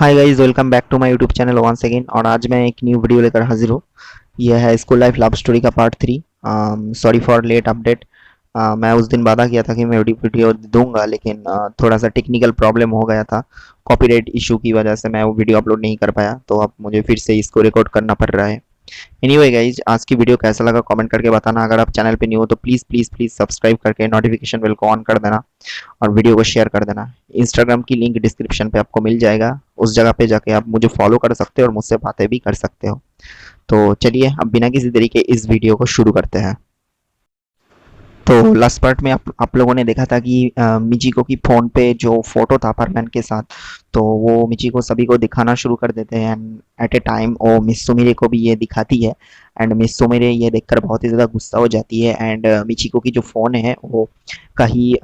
Hi guys, welcome back to my YouTube channel once again. और आज मैं एक न्यू वीडियो लेकर हाजिर हूँ। यह है स्कूल लाइफ लव स्टोरी का part 3। Sorry for late update. मैं उस दिन वादा किया था कि मैं वीडियो दूंगा, लेकिन थोड़ा सा टेक्निकल प्रॉब्लम हो गया था। कॉपीराइट इशू की वजह से मैं वो वीडियो अपलोड नहीं कर पाया, तो अब मुझे फिर से इसको रिकॉर्ड करना पड़ रहा है। एनीवे गाइज, आज की वीडियो कैसा लगा कमेंट करके बताना। अगर आप चैनल पे न्यू हो तो प्लीज़ प्लीज़ प्लीज़ सब्सक्राइब करके नोटिफिकेशन बेल को ऑन कर देना और वीडियो को शेयर कर देना। इंस्टाग्राम की लिंक डिस्क्रिप्शन पे आपको मिल जाएगा, उस जगह पे जाके आप मुझे फॉलो कर सकते हो और मुझसे बातें भी कर सकते हो। तो चलिए अब बिना किसी देरी के इस वीडियो को शुरू करते हैं। तो लास्ट पार्ट में आप लोगों ने देखा था कि मिचिको की फ़ोन पे जो फ़ोटो था परमैन के साथ, तो वो मिचिको सभी को दिखाना शुरू कर देते हैं। एंड एट ए टाइम वो मिस सुमिरे को भी ये दिखाती है। एंड मिस सुमिरे ये देखकर बहुत ही ज़्यादा गुस्सा हो जाती है एंड मिचिको की जो फ़ोन है वो कहीं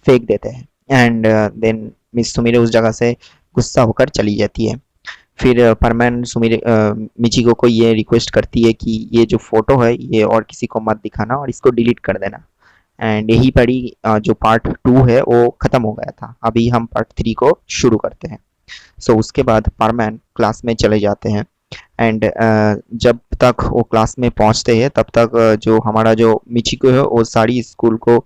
फेंक देते हैं। एंड देन मिस सुमिरे उस जगह से गुस्सा होकर चली जाती है। फिर परमैन मिचिको को ये रिक्वेस्ट करती है कि ये जो फ़ोटो है ये और किसी को मत दिखाना और इसको डिलीट कर देना। एंड यही पढ़ी जो पार्ट 2 है वो ख़त्म हो गया था। अभी हम पार्ट 3 को शुरू करते हैं। सो उसके बाद परमैन क्लास में चले जाते हैं। एंड जब तक वो क्लास में पहुंचते हैं तब तक जो हमारा जो मिचिको है वो सारी स्कूल को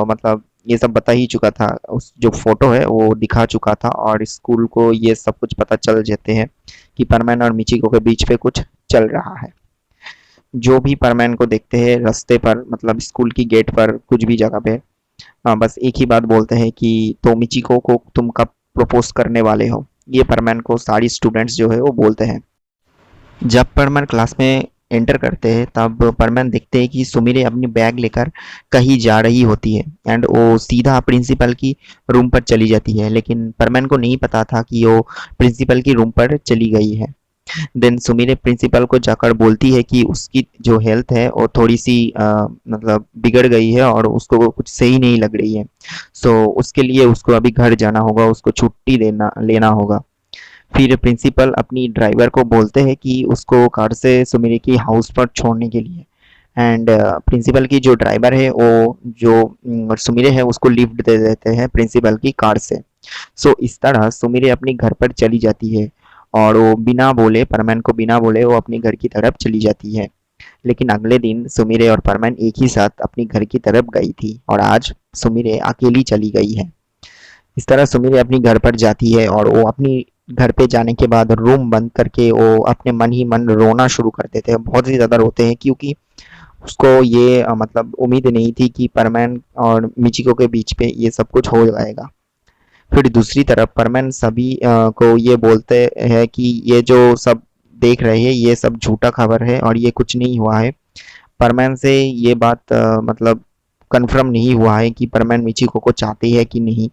मतलब ये सब बता ही चुका था। उस जो फोटो है वो दिखा चुका था और स्कूल को ये सब कुछ पता चल जाते हैं कि परमैन और मिचिको के बीच पे कुछ चल रहा है। जो भी परमैन को देखते हैं रास्ते पर, मतलब स्कूल की गेट पर, कुछ भी जगह पे, बस एक ही बात बोलते हैं कि तो मिचिको को तुम कब प्रपोज करने वाले हो। ये परमैन को सारी स्टूडेंट्स जो है वो बोलते हैं। जब परमैन क्लास में एंटर करते हैं तब परमैन देखते हैं कि सुमिरे अपनी बैग लेकर कहीं जा रही होती है एंड वो सीधा प्रिंसिपल की रूम पर चली जाती है। लेकिन परमैन को नहीं पता था कि वो प्रिंसिपल की रूम पर चली गई है। देन सुमिरे प्रिंसिपल को जाकर बोलती है कि उसकी जो हेल्थ है वो थोड़ी सी मतलब बिगड़ गई है और उसको कुछ सही नहीं लग रही है। सो उसके लिए उसको अभी घर जाना होगा, उसको छुट्टी देना लेना होगा। फिर प्रिंसिपल अपनी ड्राइवर को बोलते हैं कि उसको कार से सुमिरे की हाउस पर छोड़ने के लिए। एंड प्रिंसिपल की जो ड्राइवर है वो जो सुमिरे है उसको लिफ्ट दे देते हैं प्रिंसिपल की कार से। सो इस तरह सुमिरे अपनी घर पर चली जाती है और वो बिना बोले, परमैन को बिना बोले, वो अपनी घर की तरफ चली जाती है। लेकिन अगले दिन सुमिरे और परमैन एक ही साथ अपनी घर की तरफ गई थी और आज सुमिरे अकेली चली गई है। इस तरह सुमिरे अपनी घर पर जाती है और वो अपनी घर पे जाने के बाद रूम बंद करके वो अपने मन ही मन रोना शुरू कर देते हैं। बहुत ही ज़्यादा रोते हैं क्योंकि उसको ये मतलब उम्मीद नहीं थी कि परमैन और मिचिको के बीच पे ये सब कुछ हो जाएगा। फिर दूसरी तरफ परमैन सभी को ये बोलते हैं कि ये जो सब देख रहे हैं ये सब झूठा खबर है और ये कुछ नहीं हुआ है। परमैन से ये बात मतलब कंफर्म नहीं हुआ है कि परमैन मिचिको को चाहती है कि नहीं,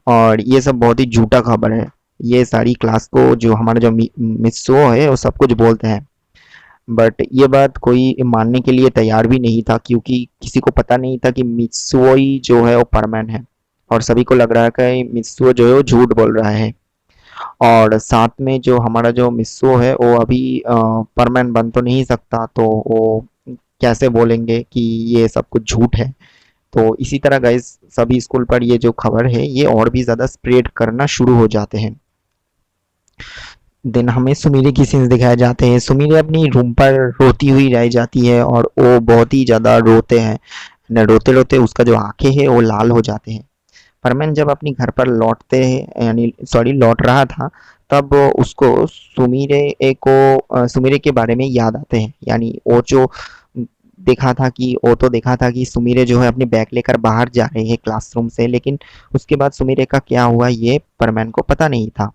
और ये सब बहुत ही झूठा खबर है। ये सारी क्लास को जो हमारा जो मिसो है वो सब कुछ बोलते हैं। बट ये बात कोई मानने के लिए तैयार भी नहीं था क्योंकि किसी को पता नहीं था कि मित्सुओ ही जो है वो परमैन है। और सभी को लग रहा है कि मित्सुओ जो है वो झूठ बोल रहा है। और साथ में जो हमारा जो मित्सुओ है वो अभी परमैन बन तो नहीं सकता, तो वो कैसे बोलेंगे कि ये सब कुछ झूठ है। तो इसी तरह गाइस सभी स्कूल पर ये जो खबर है ये और भी ज़्यादा स्प्रेड करना शुरू हो जाते हैं। देन हमें सुमिरे की सीन्स दिखाए जाते हैं। सुमिरे अपनी रूम पर रोती हुई रह जाती है और वो बहुत ही ज़्यादा रोते हैं। न रोते रोते उसका जो आंखें हैं वो लाल हो जाते हैं। परमैन जब अपनी घर पर लौटते हैं, यानी सॉरी लौट रहा था, तब उसको सुमिरे के बारे में याद आते हैं। यानी वो जो देखा था कि सुमिरे जो है अपनी बैग लेकर बाहर जा रहे हैं क्लासरूम से, लेकिन उसके बाद सुमिरे का क्या हुआ ये परमैन को पता नहीं था।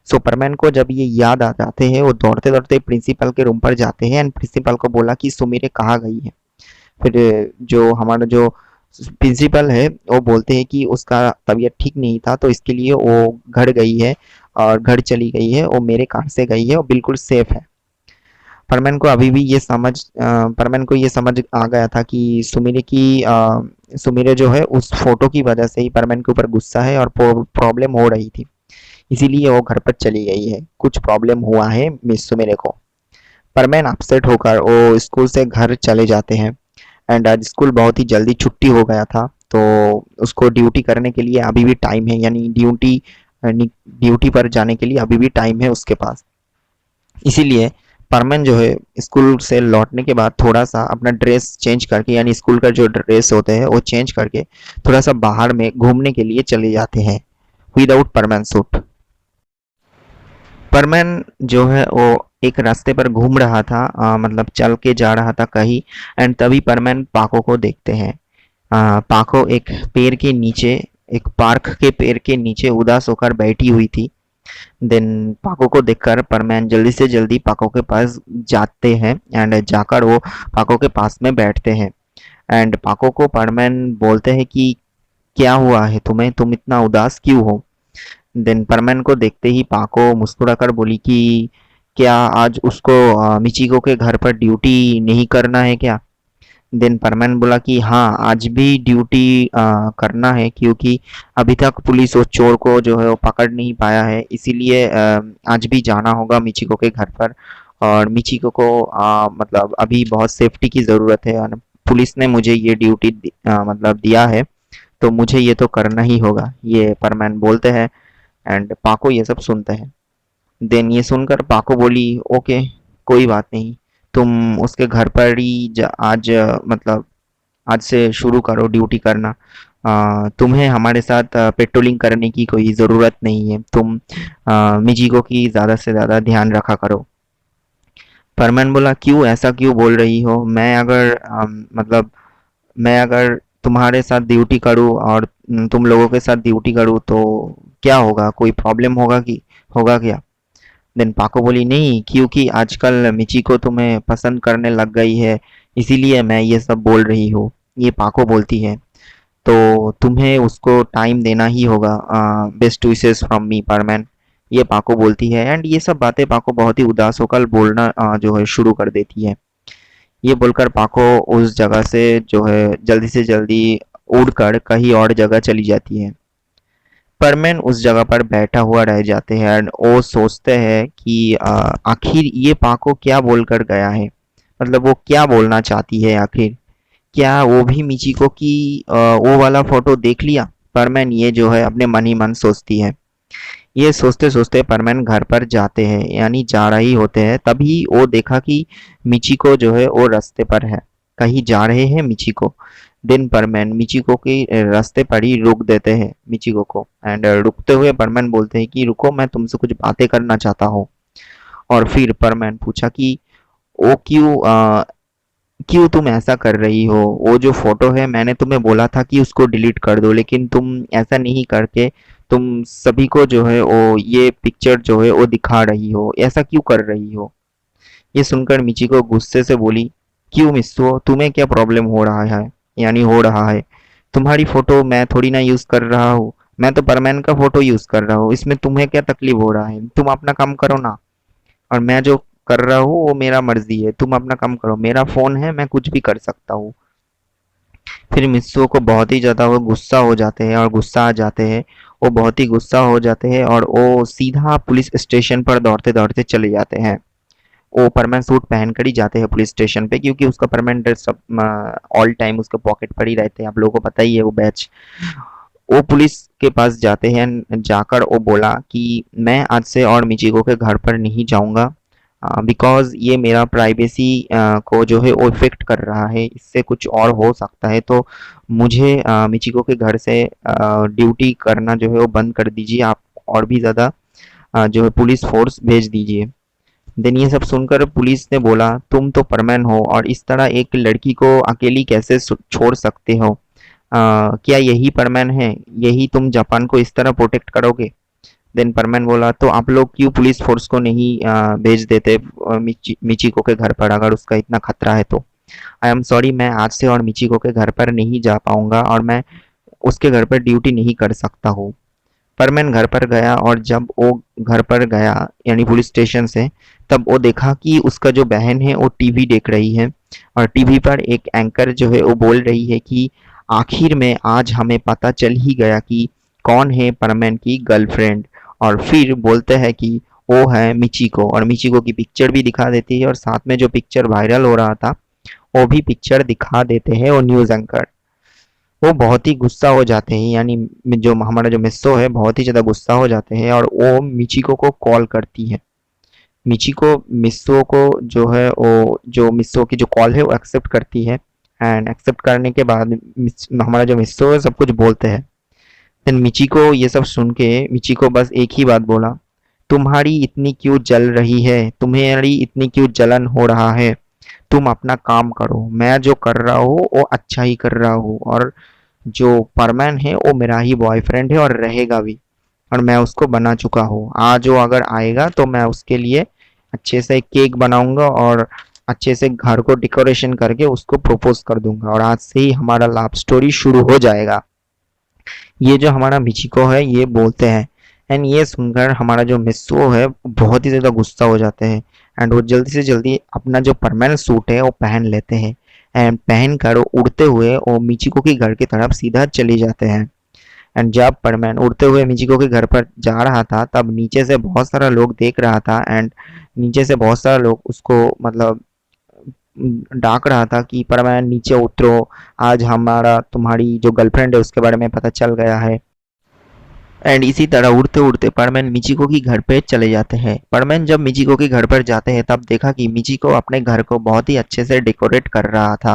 सो परमैन को जब ये याद आ जाते हैं वो दौड़ते दौड़ते प्रिंसिपल के रूम पर जाते हैं एंड प्रिंसिपल को बोला कि सुमिरे कहाँ गई है। फिर जो हमारा जो प्रिंसिपल है वो बोलते हैं कि उसका तबीयत ठीक नहीं था तो इसके लिए वो घर गई है और घर चली गई है, वो मेरे कार से गई है, वो बिल्कुल सेफ है। परमैन को ये समझ आ गया था कि सुमिरे जो है उस फोटो की वजह से ही परमैन के ऊपर गुस्सा है और प्रॉब्लम हो रही थी, इसीलिए वो घर पर चली गई है। कुछ प्रॉब्लम हुआ है मिस सुमिरे को। परमैन अपसेट होकर वो स्कूल से घर चले जाते हैं। एंड आज स्कूल बहुत ही जल्दी छुट्टी हो गया था, तो उसको ड्यूटी करने के लिए अभी भी टाइम है, यानी ड्यूटी ड्यूटी पर जाने के लिए अभी भी टाइम है उसके पास। इसीलिए परमन जो है स्कूल से लौटने के बाद थोड़ा सा अपना ड्रेस चेंज करके, यानी स्कूल का जो ड्रेस होते हैं वो चेंज करके थोड़ा सा बाहर में घूमने के लिए चले जाते हैं विदाउट परमन सूट। परमैन जो है वो एक रास्ते पर घूम रहा था, मतलब चल के जा रहा था कहीं। एंड तभी परमैन पाको को देखते हैं। पाको एक पेड़ के नीचे, एक पार्क के पेड़ के नीचे उदास होकर बैठी हुई थी। देन पाको को देखकर परमैन जल्दी से जल्दी पाको के पास जाते हैं एंड जाकर वो पाको के पास में बैठते हैं। एंड पाको को परमैन बोलते हैं कि क्या हुआ है तुम्हें, तुम इतना उदास क्यों हो। देन परमैन को देखते ही पाको मुस्कुराकर बोली कि क्या आज उसको मिचिको के घर पर ड्यूटी नहीं करना है क्या। देन परमैन बोला कि हाँ, आज भी ड्यूटी करना है, क्योंकि अभी तक पुलिस उस चोर को जो है वो पकड़ नहीं पाया है, इसीलिए आज भी जाना होगा मिचिको के घर पर। और मिचिको को मतलब अभी बहुत सेफ्टी की ज़रूरत है और पुलिस ने मुझे ये ड्यूटी मतलब दिया है, तो मुझे ये तो करना ही होगा, ये परमैन बोलते हैं। एंड पाको ये सब सुनते हैं। देन ये सुनकर पाको बोली ओके, कोई बात नहीं, तुम उसके घर पर ही आज मतलब आज से शुरू करो ड्यूटी करना। तुम्हें हमारे साथ पेट्रोलिंग करने की कोई ज़रूरत नहीं है, तुम मिजिको की ज़्यादा से ज़्यादा ध्यान रखा करो। परमैन बोला क्यों, ऐसा क्यों बोल रही हो, मैं अगर मतलब मैं अगर तुम्हारे साथ ड्यूटी करूँ और तुम लोगों के साथ ड्यूटी करूँ तो क्या होगा, कोई प्रॉब्लम होगा कि होगा क्या। देन पाको बोली नहीं, क्योंकि आजकल मिचिको तुम्हें पसंद करने लग गई है, इसीलिए मैं ये सब बोल रही हूँ, ये पाको बोलती है। तो तुम्हें उसको टाइम देना ही होगा। बेस्ट विशेस फ्रॉम मी परमैन, ये पाको बोलती है। एंड ये सब बातें पाको बहुत ही उदास होकर बोलना जो है शुरू कर देती है। ये बोलकर पाको उस जगह से जो है जल्दी से जल्दी उड़कर कहीं और जगह चली जाती है। परमैन उस जगह पर बैठा हुआ रह जाते हैं एंड वो सोचते हैं कि आखिर ये पाको क्या बोलकर गया है, मतलब वो क्या बोलना चाहती है आखिर। क्या वो भी मिचिको की वो वाला फोटो देख लिया। परमैन ये जो है अपने मन ही मन सोचती है। ये सोचते सोचते परमैन घर पर जाते हैं, यानी जा रही होते हैं, तभी वो देखा कि मिचिको जो है वो रास्ते पर है, कहीं जा रहे हैं मिचिको। दिन परमैन मिचिको के रास्ते पर ही रोक देते हैं मिचिको को। एंड रुकते हुए परमैन बोलते हैं कि रुको, मैं तुमसे कुछ बातें करना चाहता हूँ। और फिर परमैन पूछा कि वो क्यों तुम ऐसा कर रही हो, वो जो फोटो है मैंने तुम्हें बोला था कि उसको डिलीट कर दो, लेकिन तुम ऐसा नहीं करके तुम सभी को जो है वो ये पिक्चर जो है वो दिखा रही हो, ऐसा क्यों कर रही हो। ये सुनकर मिचिको गुस्से से बोली क्यों मिस्सो, तुम्हें क्या प्रॉब्लम हो रहा है, यानी हो रहा है, तुम्हारी फोटो मैं थोड़ी ना यूज कर रहा हूँ, मैं तो परमैन का फोटो यूज कर रहा हूँ, इसमें तुम्हें क्या तकलीफ हो रहा है, तुम अपना काम करो ना। और मैं जो कर रहा हूँ वो मेरा मर्जी है, तुम अपना काम करो, मेरा फोन है, मैं कुछ भी कर सकता हूँ। फिर मित्सुओ को बहुत ही ज़्यादा वो गुस्सा हो जाते हैं और गुस्सा आ जाते हैं, वो बहुत ही गुस्सा हो जाते हैं और वो सीधा पुलिस स्टेशन पर दौड़ते दौड़ते चले जाते हैं। वो परमानेंट सूट पहन कर ही जाते हैं पुलिस स्टेशन पे, क्योंकि उसका परमानेंट ड्रेस सब ऑल टाइम उसके पॉकेट पर ही रहते हैं, आप लोगों को पता ही है वो बैच। वो पुलिस के पास जाते हैं, जाकर वो बोला कि मैं आज से और मिचिको के घर पर नहीं जाऊंगा, बिकॉज ये मेरा प्राइवेसी को जो है वो इफेक्ट कर रहा है, इससे कुछ और हो सकता है, तो मुझे मिचिको के घर से ड्यूटी करना जो है वो बंद कर दीजिए आप, और भी ज़्यादा जो है पुलिस फोर्स भेज दीजिए। देन ये सब सुनकर पुलिस ने बोला तुम तो परमैन हो और इस तरह एक लड़की को अकेली कैसे छोड़ सकते हो, क्या यही परमैन है, यही तुम जापान को इस तरह प्रोटेक्ट करोगे। देन परमैन बोला तो आप लोग क्यों पुलिस फोर्स को नहीं भेज देते मिचिको के घर पर, अगर उसका इतना खतरा है तो। आई एम सॉरी, मैं आज से और मिचिको के घर पर नहीं जा पाऊंगा और मैं उसके घर पर ड्यूटी नहीं कर सकता हूँ। परमैन घर पर गया और जब वो घर पर गया यानी पुलिस स्टेशन से, तब वो देखा कि उसका जो बहन है वो टीवी देख रही है और टीवी पर एक एंकर जो है वो बोल रही है कि आखिर में आज हमें पता चल ही गया कि कौन है परमैन की गर्लफ्रेंड। और फिर बोलते हैं कि वो है मिचिको, और मिचिको की पिक्चर भी दिखा देती है और साथ में जो पिक्चर वायरल हो रहा था वो भी पिक्चर दिखा देते हैं वो न्यूज़ एंकर। वो बहुत ही गुस्सा हो जाते हैं, यानी जो हमारा जो मिस्सो है बहुत ही ज़्यादा गुस्सा हो जाते हैं और वो मिचिको को कॉल करती है। मिचिको मिस्सो को जो है वो जो मिस्सो की जो कॉल है वो एक्सेप्ट करती है। एंड एक्सेप्ट करने के बाद हमारा जो मिस्सो है सब कुछ बोलते हैं। देन मिचिको ये सब सुन के मिचिको बस एक ही बात बोला, तुम्हारी इतनी क्यों जल रही है, तुम्हारी इतनी क्यों जलन हो रहा है, तुम अपना काम करो, मैं जो कर रहा हूँ वो अच्छा ही कर रहा हूँ, और जो परमैन है वो मेरा ही बॉयफ्रेंड है और रहेगा भी, और मैं उसको बना चुका हूँ। आज वो अगर आएगा तो मैं उसके लिए अच्छे से केक बनाऊंगा और अच्छे से घर को डेकोरेशन करके उसको प्रपोज कर दूंगा, और आज से ही हमारा लव स्टोरी शुरू हो जाएगा। ये जो हमारा मिचिको है ये बोलते हैं। एंड ये सुनकर हमारा जो मिस्सो है बहुत ही ज़्यादा गुस्सा हो जाते हैं। एंड वो जल्दी से जल्दी अपना जो परमानेंट सूट है वो पहन लेते हैं। एंड पहन कर वो उड़ते हुए वो मिचिको के घर की तरफ सीधा चले जाते हैं। एंड जब परमैन उड़ते हुए मिचिको के घर पर जा रहा था तब नीचे से बहुत सारा लोग देख रहा था। एंड नीचे से बहुत सारा लोग उसको मतलब डाक रहा था कि परमैन नीचे उतरो, आज हमारा तुम्हारी जो गर्लफ्रेंड है उसके बारे में पता चल गया है। एंड इसी तरह उड़ते उड़ते परमैन मिचिको की घर पे चले जाते हैं। परमैन जब मिचिको के घर पर जाते हैं तब देखा कि मिचिको अपने घर को बहुत ही अच्छे से डेकोरेट कर रहा था,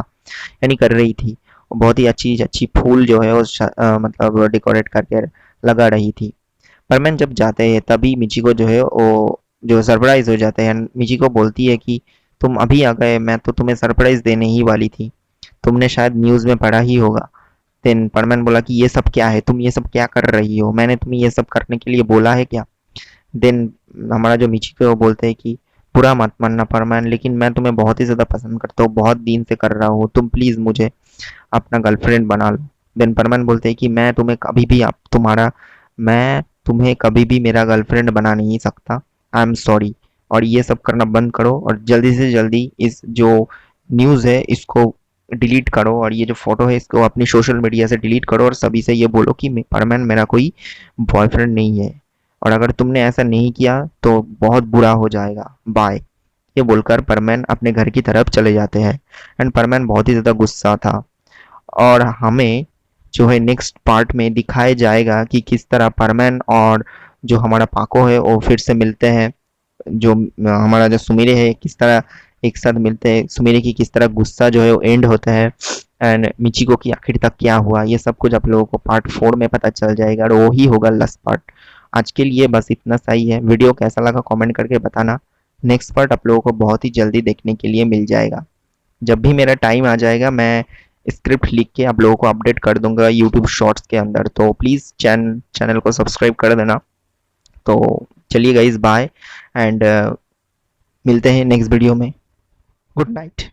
यानी कर रही थी। बहुत ही अच्छी अच्छी फूल जो है वो मतलब डेकोरेट करके लगा रही थी। परमैन जब जाते हैं तभी मिचिको जो है वो जो सरप्राइज हो जाते हैं। मिचिको बोलती है कि तुम अभी आ गए, मैं तो तुम्हें सरप्राइज देने ही वाली थी, तुमने शायद न्यूज़ में पढ़ा ही होगा। देन परमैन बोला कि ये सब क्या है, तुम ये सब क्या कर रही हो, मैंने तुम्हें ये सब करने के लिए बोला है क्या। देन हमारा जो मिचिको है वो बोलते हैं कि बुरा मत मानना परमैन, लेकिन मैं तुम्हें बहुत ही ज़्यादा पसंद करता हूँ, बहुत दिन से कर रहा हूँ, तुम प्लीज़ मुझे अपना गर्लफ्रेंड बना लो। देन परमैन बोलते हैं कि मैं तुम्हें कभी भी मेरा गर्लफ्रेंड बना नहीं सकता, आई एम सॉरी। और ये सब करना बंद करो और जल्दी से जल्दी इस जो न्यूज़ है इसको डिलीट करो, और ये जो फोटो है इसको अपनी सोशल मीडिया से डिलीट करो और सभी से ये बोलो कि परमैन मेरा कोई बॉयफ्रेंड नहीं है, और अगर तुमने ऐसा नहीं किया तो बहुत बुरा हो जाएगा, बाय। ये बोलकर परमैन अपने घर की तरफ चले जाते हैं। एंड परमैन बहुत ही ज़्यादा गुस्सा था। और हमें जो है नेक्स्ट पार्ट में दिखाया जाएगा कि किस तरह परमैन और जो हमारा पाको है वो फिर से मिलते हैं। जो हमारा जो सुमिरे है किस तरह एक साथ मिलते हैं, सुमिरे की किस तरह गुस्सा जो है वो एंड होता है, एंड मिचिको की आखिर तक क्या हुआ, ये सब कुछ आप लोगों को पार्ट 4 में पता चल जाएगा और वो ही होगा लास्ट पार्ट। आज के लिए बस इतना सही है। वीडियो कैसा लगा कमेंट करके बताना। नेक्स्ट पार्ट आप लोगों को बहुत ही जल्दी देखने के लिए मिल जाएगा। जब भी मेरा टाइम आ जाएगा मैं स्क्रिप्ट लिख के आप लोगों को अपडेट कर दूंगा यूट्यूब शॉर्ट्स के अंदर, तो प्लीज़ चैनल को सब्सक्राइब कर देना। तो चलिए गाइस, बाय। एंड मिलते हैं नेक्स्ट वीडियो में। Good night.